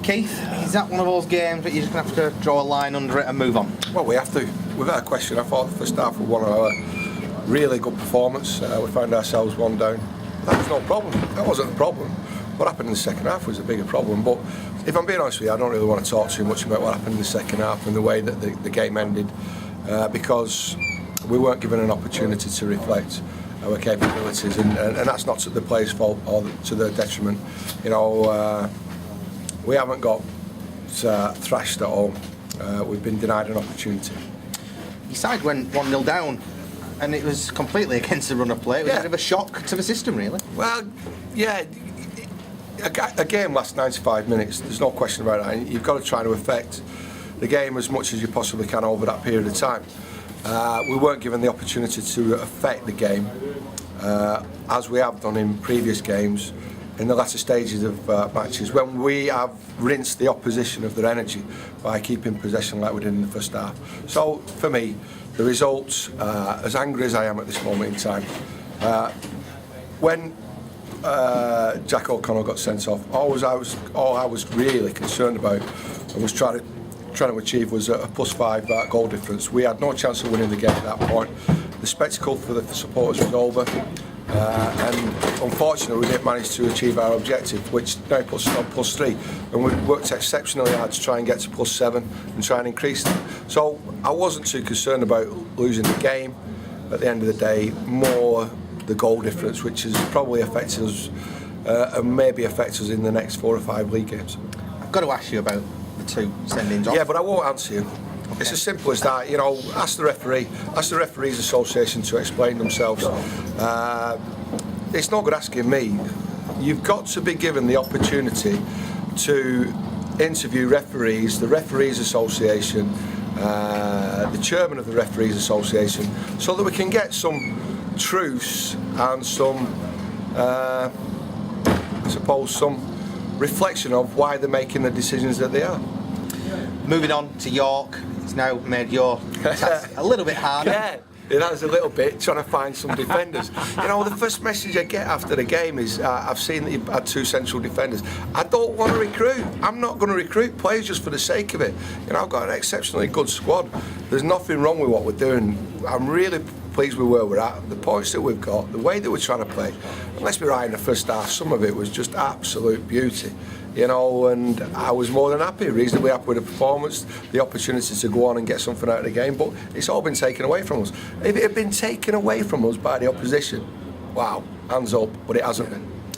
Keith, is that one of those games that you're just going to have to draw a line under it and move on? Well, we have to. Without a question, I thought the first half was one of our really good performance. We found ourselves one down. That was no problem. That wasn't the problem. What happened in the second half was a bigger problem. But if I'm being honest with you, I don't really want to talk too much about what happened in the second half and the way that the game ended, because we weren't given an opportunity to reflect our capabilities, and that's not to the players' fault or to their detriment. You know, we haven't got thrashed at all. We've been denied an opportunity. Your side went 1-0 down, and it was completely against the run of play. It was a bit of a shock to the system, really. Well, yeah, a game lasts 95 minutes. There's no question about that. You've got to try to affect the game as much as you possibly can over that period of time. We weren't given the opportunity to affect the game as we have done in previous games in the latter stages of matches, when we have rinsed the opposition of their energy by keeping possession like we did in the first half. So for me, the results, as angry as I am at this moment in time, when Jack O'Connell got sent off, all I was really concerned about and was trying to achieve was a +5 goal difference. We had no chance of winning the game at that point. The spectacle for the supporters was over, and unfortunately we didn't manage to achieve our objective, which now puts us on +3, and we worked exceptionally hard to try and get to +7 and try and increase it. So I wasn't too concerned about losing the game. At the end of the day, more the goal difference, which has probably affected us and maybe affect us in the next 4 or 5 league games. I've got to ask you about the 2 sendings off. Yeah, but I won't answer you. Okay. It's as simple as that. You know, ask the referees association to explain themselves. It's not good asking me. You've got to be given the opportunity to interview referees, the referees association, the chairman of the referees association, so that we can get some truths and some, I suppose, some reflection of why they're making the decisions that they are. Moving on to York, it's now made your task a little bit harder. Yeah, it has a little bit, trying to find some defenders. You know, the first message I get after the game is, I've seen that you've had 2 central defenders. I don't want to recruit. I'm not going to recruit players just for the sake of it. You know, I've got an exceptionally good squad. There's nothing wrong with what we're doing. I'm really pleased with where we're at, the points that we've got, the way that we're trying to play. And let's be right, in the first half, some of it was just absolute beauty. You know, and I was more than happy, reasonably happy with the performance, the opportunity to go on and get something out of the game, but it's all been taken away from us. If it had been taken away from us by the opposition, wow, hands up, but it hasn't been.